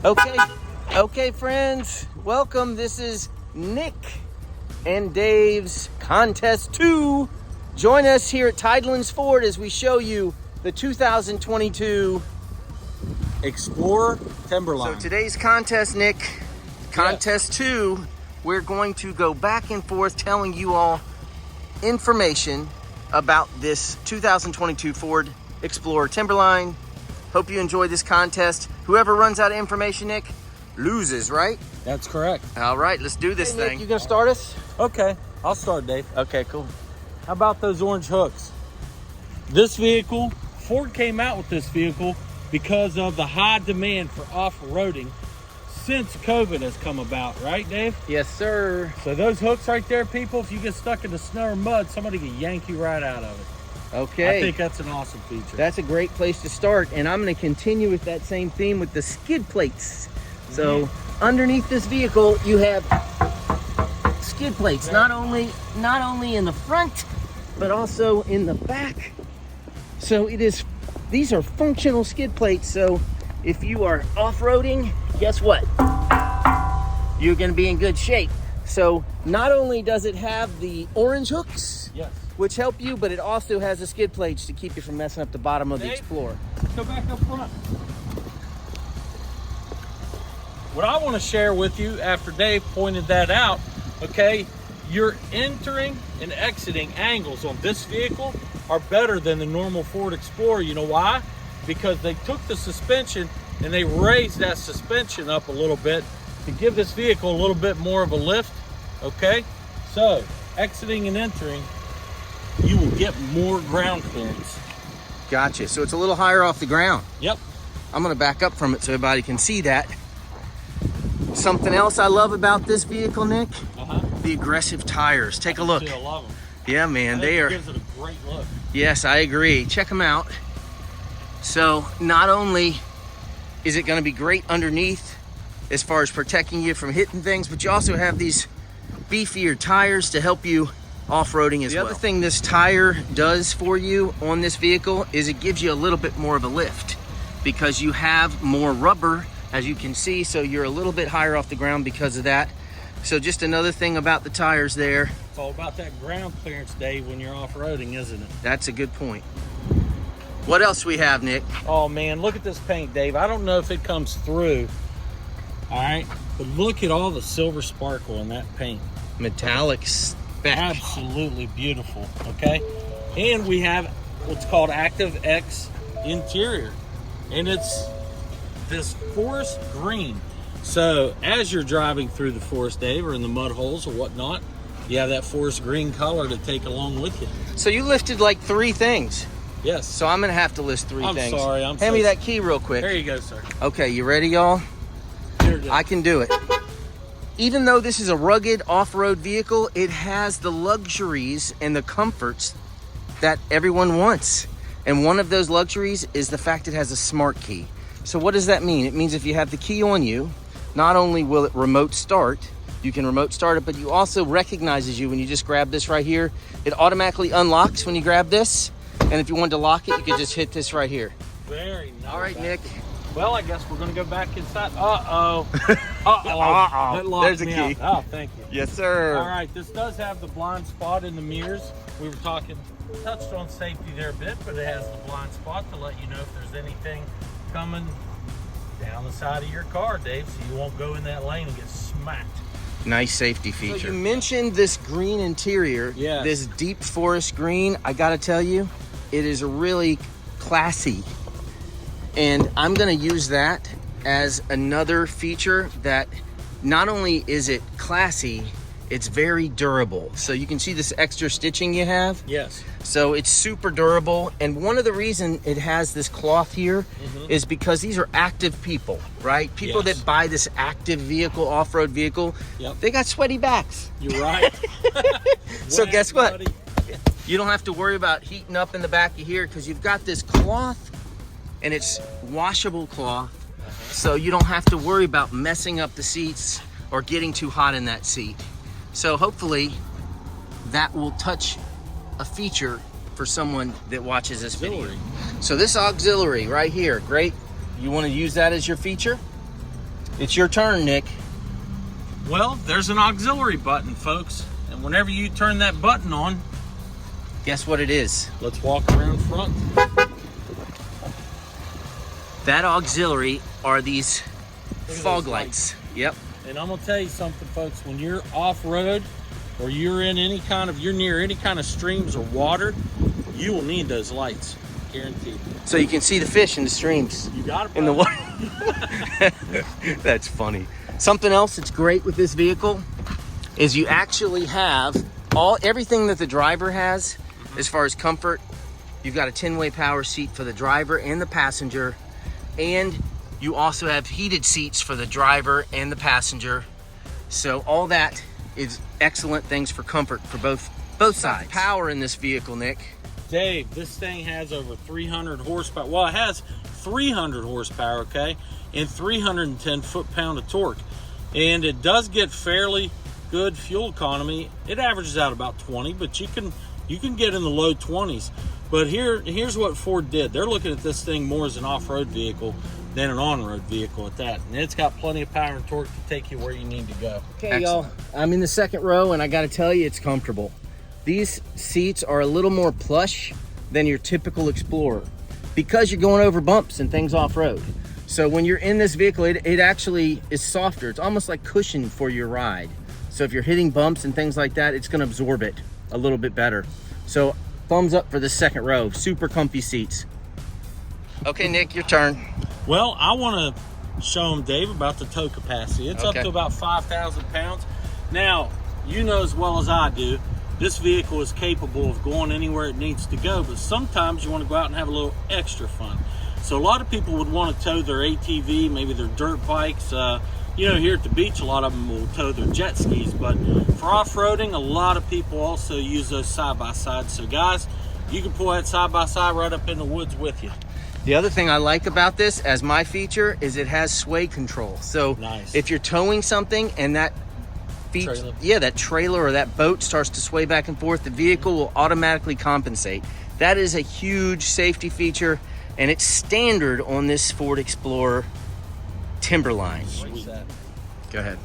Okay, friends, welcome. This is Nick and Dave's Contest 2. Join us here at Tidelands Ford as we show you the 2022 Explorer Timberline. So today's contest, Nick, Contest 2, we're going to go back and forth telling you all information about this 2022 Ford Explorer Timberline. Hope you enjoy this contest. Whoever runs out of information, Nick, loses, right? That's correct. All right, let's do this thing. Nick, you gonna start us? Okay, I'll start, Dave. Okay, cool. How about those orange hooks? This vehicle, Ford came out with this vehicle because of the high demand for off-roading since COVID has come about, right, Dave? Yes, sir. So those hooks right there, people, if you get stuck in the snow or mud, somebody can yank you right out of it. Okay. I think that's an awesome feature. That's a great place to start, and I'm going to continue with that same theme with the skid plates. So underneath this vehicle, you have skid plates, not only in the front, but also in the back. So these are functional skid plates. So if you are off-roading, guess what? You're going to be in good shape. So not only does it have the orange hooks, yes, which help you, but it also has the skid plates to keep you from messing up the bottom of the Explorer. Let's go back up front. What I want to share with you after Dave pointed that out, okay, your entering and exiting angles on this vehicle are better than the normal Ford Explorer. You know why? Because they took the suspension and they raised that suspension up a little bit to give this vehicle a little bit more of a lift, okay? So, exiting and entering, you will get more ground clearance. Gotcha. So it's a little higher off the ground. Yep. I'm going to back up from it so everybody can see that. Something else I love about this vehicle, Nick, the aggressive tires. Take a look. I love them. Yeah, man, they are. Gives it a great look. Yes, I agree. Check them out. So not only is it going to be great underneath as far as protecting you from hitting things, but you also have these beefier tires to help you off-roading as well. The other thing this tire does for you on this vehicle is it gives you a little bit more of a lift because you have more rubber, as you can see, so you're a little bit higher off the ground because of that. So just another thing about the tires there. It's all about that ground clearance, Dave, when you're off-roading, isn't it? That's a good point. What else we have, Nick? Oh man, look at this paint, Dave. I don't know if it comes through, all right, but look at all the silver sparkle in that paint. Metallic spec. Absolutely beautiful, okay? And we have what's called Active X interior, and it's this forest green. So as you're driving through the forest, Dave, or in the mud holes or whatnot, you have that forest green color to take along with you. So you lifted like 3 things. Yes. So I'm gonna have to list 3 things. I'm sorry. Hand me that key real quick. There you go, sir. Okay, you ready, y'all? I can do it. Even though this is a rugged off-road vehicle, it has the luxuries and the comforts that everyone wants. And one of those luxuries is the fact it has a smart key. So what does that mean? It means if you have the key on you, not only will it remote start, you can remote start it, but you also recognizes you when you just grab this right here. It automatically unlocks when you grab this. And if you wanted to lock it, you could just hit this right here. Very nice. All right, Nick. Well, I guess we're going to go back inside. Uh-oh. There's a key. Out. Oh, thank you. Yes, sir. All right, this does have the blind spot in the mirrors. We were touched on safety there a bit, but it has the blind spot to let you know if there's anything coming down the side of your car, Dave, so you won't go in that lane and get smacked. Nice safety feature. So you mentioned this green interior, this deep forest green. I gotta tell you, it is really classy. And I'm gonna use that as another feature that not only is it classy, it's very durable. So you can see this extra stitching you have. Yes. So it's super durable. And one of the reasons it has this cloth here is because these are active people, right? People that buy this active vehicle, off-road vehicle, they got sweaty backs. You're right. So guess what? You don't have to worry about heating up in the back of here because you've got this cloth and it's washable cloth. So you don't have to worry about messing up the seats or getting too hot in that seat. So hopefully that will touch a feature for someone that watches this video. So this auxiliary right here, great. You want to use that as your feature? It's your turn, Nick. Well, there's an auxiliary button, folks. And whenever you turn that button on, guess what it is? Let's walk around front. That auxiliary are these fog lights. Yep. And I'm gonna tell you something, folks. When you're off-road or you're in you're near any kind of streams or water, you will need those lights, guaranteed. So you can see the fish in the streams. You got it, in the water. That's funny. Something else that's great with this vehicle is you actually have everything that the driver has as far as comfort. You've got a 10-way power seat for the driver and the passenger, and you also have heated seats for the driver and the passenger. So all that is excellent things for comfort for both sides. Power in this vehicle, Nick. Dave, this thing has over 300 horsepower. Well, it has 300 horsepower, okay, and 310 foot-pound of torque. And it does get fairly good fuel economy. It averages out about 20, but you can get in the low 20s. But here's what Ford did. They're looking at this thing more as an off-road vehicle than an on-road vehicle at that. And it's got plenty of power and torque to take you where you need to go. Okay, y'all, I'm in the second row, and I gotta tell you, it's comfortable. These seats are a little more plush than your typical Explorer because you're going over bumps and things off-road. So when you're in this vehicle, it actually is softer. It's almost like cushion for your ride. So if you're hitting bumps and things like that, it's gonna absorb it a little bit better. So thumbs up for the second row. Super comfy seats. Okay, Nick, your turn. Well, I want to show them, Dave, about the tow capacity. It's up to about 5,000 pounds. Now, you know as well as I do, this vehicle is capable of going anywhere it needs to go, but sometimes you want to go out and have a little extra fun. So a lot of people would want to tow their ATV, maybe their dirt bikes. You know, here at the beach, a lot of them will tow their jet skis, but for off-roading, a lot of people also use those side-by-sides. So guys, you can pull that side-by-side right up in the woods with you. The other thing I like about this as my feature is it has sway control. So nice. If you're towing something and that that trailer or that boat starts to sway back and forth, the vehicle will automatically compensate. That is a huge safety feature, and it's standard on this Ford Explorer Timberline. Sweet. Go ahead.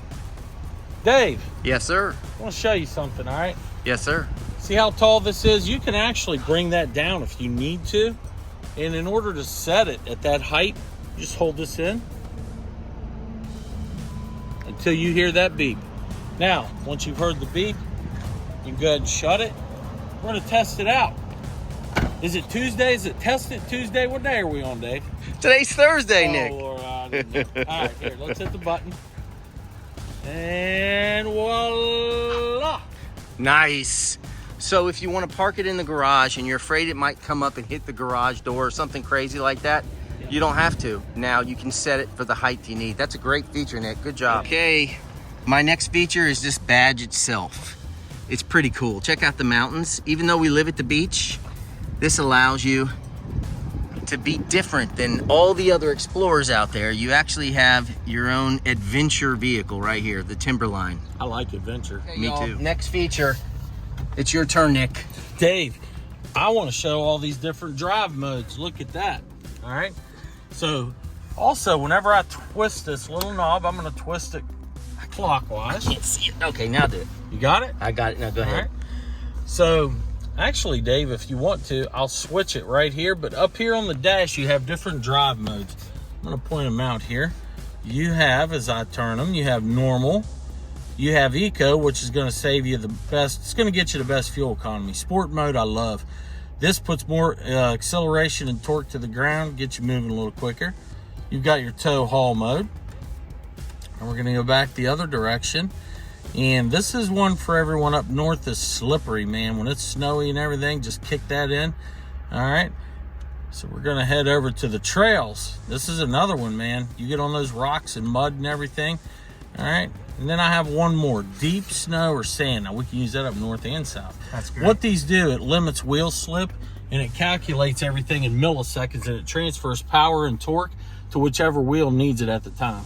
Dave. Yes, sir. I want to show you something, all right? Yes, sir. See how tall this is? You can actually bring that down if you need to. And in order to set it at that height, just hold this in until you hear that beep. Now, once you've heard the beep, you can go ahead and shut it. We're going to test it out. Is it Tuesday? Is it Test It Tuesday? What day are we on, Dave? Today's Thursday, Nick. Lord, I didn't know. All right, here, let's hit the button. And voila. Nice. So if you want to park it in the garage and you're afraid it might come up and hit the garage door or something crazy like that, you don't have to. Now you can set it for the height you need. That's a great feature, Nick. Good job. Okay, my next feature is this badge itself. It's pretty cool. Check out the mountains. Even though we live at the beach, this allows you to be different than all the other Explorers out there. You actually have your own adventure vehicle right here, the Timberline. I like adventure. Okay, me too. Next feature. It's your turn, Nick. Dave, I want to show all these different drive modes. Look at that. All right. So also, whenever I twist this little knob, I'm going to twist it clockwise. I can't see it. Okay, now do it. You got it? I got it. Now go ahead. All right. So actually, Dave, if you want to, I'll switch it right here. But up here on the dash, you have different drive modes. I'm going to point them out here. You have, as I turn them, you have normal. You have eco, which is going to save you the best. It's going to get you the best fuel economy. Sport mode, I love. This puts more acceleration and torque to the ground, gets you moving a little quicker. You've got your tow haul mode. And we're going to go back the other direction. And this is one for everyone up north that's slippery, man. When it's snowy and everything, just kick that in. All right. So we're going to head over to the trails. This is another one, man. You get on those rocks and mud and everything. All right. And then I have one more, deep snow or sand. Now we can use that up north and south. That's great. What these do, it limits wheel slip and it calculates everything in milliseconds and it transfers power and torque to whichever wheel needs it at the time.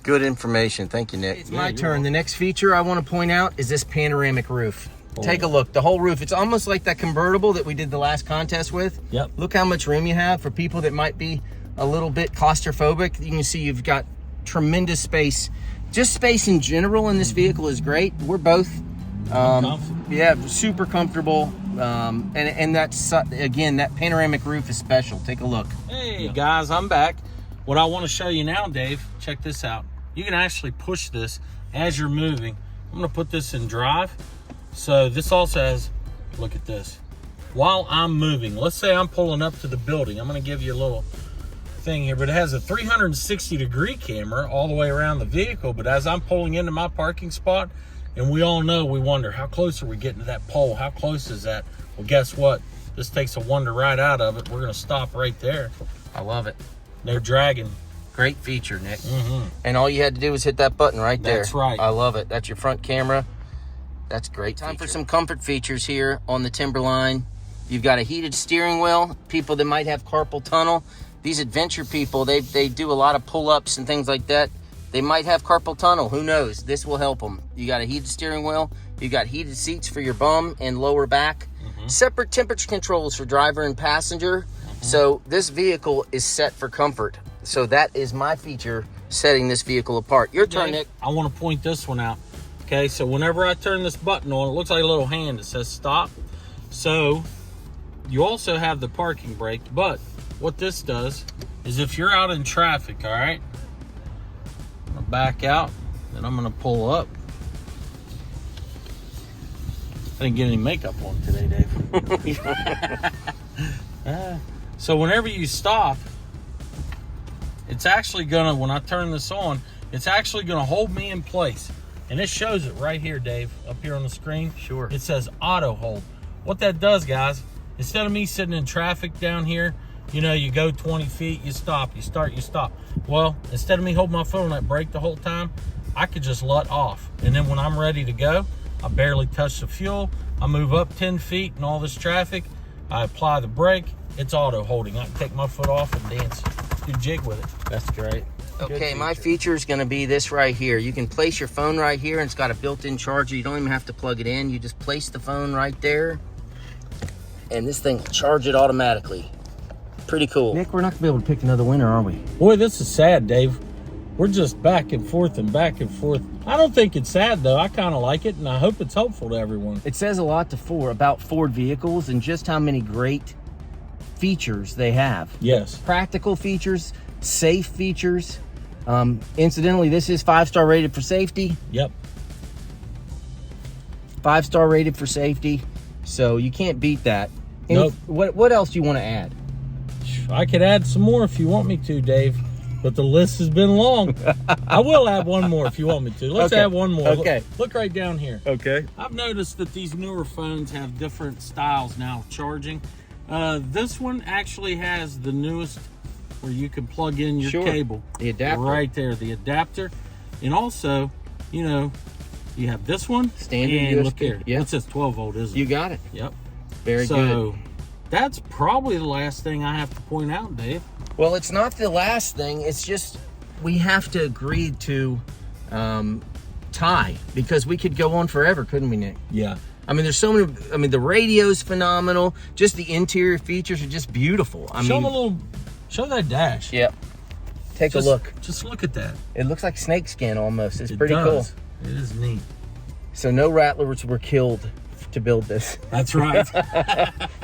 Good information. Thank you, Nick. It's my turn. welcome. The next feature I want to point out is this panoramic roof. Take a look. The whole roof. It's almost like that convertible that we did the last contest with. Yep. Look how much room you have for people that might be a little bit claustrophobic. You can see you've got tremendous space. Just space in general in this vehicle is great. We're both, yeah, super comfortable. And that's, again, that panoramic roof is special. Take a look. Hey guys, I'm back. What I want to show you now, Dave, check this out. You can actually push this as you're moving. I'm gonna put this in drive. So this also has, look at this. While I'm moving, let's say I'm pulling up to the building. I'm gonna give you a little thing here, but it has a 360-degree camera all the way around the vehicle. But as I'm pulling into my parking spot, and we all know, we wonder, how close are we getting to that pole? How close is that? Well, guess what? This takes a wonder right out of it. We're gonna stop right there. I love it. No dragging. Great feature, Nick. And all you had to do was hit that button right there. That's right. I love it. That's your front camera. That's great. Time for some comfort features here on the Timberline. You've got a heated steering wheel. People that might have carpal tunnel, these adventure people, they do a lot of pull-ups and things like that. They might have carpal tunnel. Who knows? This will help them. You got a heated steering wheel. You got heated seats for your bum and lower back. Separate temperature controls for driver and passenger. So this vehicle is set for comfort. So that is my feature setting this vehicle apart. Your turn, Nick. I want to point this one out. Okay, so whenever I turn this button on, it looks like a little hand that says stop. So you also have the parking brake, but what this does is if you're out in traffic, all right, I'm gonna back out, then I'm gonna pull up. I didn't get any makeup on today, Dave. So whenever you stop, it's actually gonna, when I turn this on, it's actually gonna hold me in place. And it shows it right here, Dave, up here on the screen. Sure. It says auto hold. What that does, guys, instead of me sitting in traffic down here, you know, you go 20 feet, you stop, you start, you stop. Well, instead of me holding my foot on that brake the whole time, I could just let off. And then when I'm ready to go, I barely touch the fuel. I move up 10 feet in all this traffic. I apply the brake. It's auto holding. I can take my foot off and dance, do jig with it. That's great. Okay, my feature is going to be this right here. You can place your phone right here, and it's got a built-in charger. You don't even have to plug it in. You just place the phone right there, and this thing will charge it automatically. Pretty cool. Nick, we're not going to be able to pick another winner, are we? Boy, this is sad, Dave. We're just back and forth and back and forth. I don't think it's sad, though. I kind of like it, and I hope it's helpful to everyone. It says a lot about Ford vehicles and just how many great features they have. Yes. Practical features, safe features. Incidentally, this is 5-star rated for safety. Yep. 5-star rated for safety. So you can't beat that. Nope. What else do you want to add? I could add some more if you want me to, Dave, but the list has been long. I will add one more if you want me to. Let's add one more. Okay. Look right down here. Okay. I've noticed that these newer phones have different styles now of charging. This one actually has the newest where you can plug in your cable. The adapter. Right there, the adapter. And also, you know, you have this one. Standard and USB. Look here. Yeah. It says 12 volt, isn't it? You got it. Yep. Very good. So that's probably the last thing I have to point out, Dave. Well, it's not the last thing. It's just we have to agree to tie, because we could go on forever, couldn't we, Nick? Yeah. I mean, there's so many. I mean, the radio's phenomenal. Just the interior features are just beautiful. I mean, show that dash. Yep. Take a look. Just look at that. It looks like snake skin almost. It's pretty cool. It is neat. So no rattlers were killed to build this. That's right.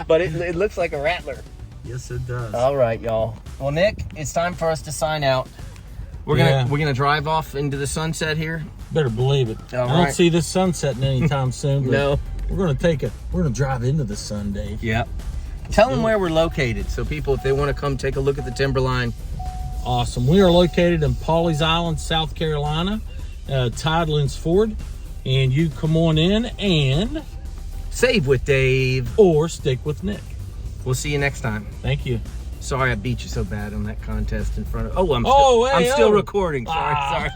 But it looks like a rattler. Yes, it does. All right, y'all. Well, Nick, it's time for us to sign out. We're gonna drive off into the sunset here. Better believe it. I don't see this sun setting anytime soon. But no. We're gonna drive into the sun, Dave. Yep. Tell them where we're located, so people, if they want to come take a look at the Timberline. Awesome. We are located in Pawleys Island, South Carolina, Tidelands Ford, and you come on in and save with Dave or stick with Nick. We'll see you next time. Thank you. Sorry I beat you so bad on that contest in front of. I'm still recording. Sorry.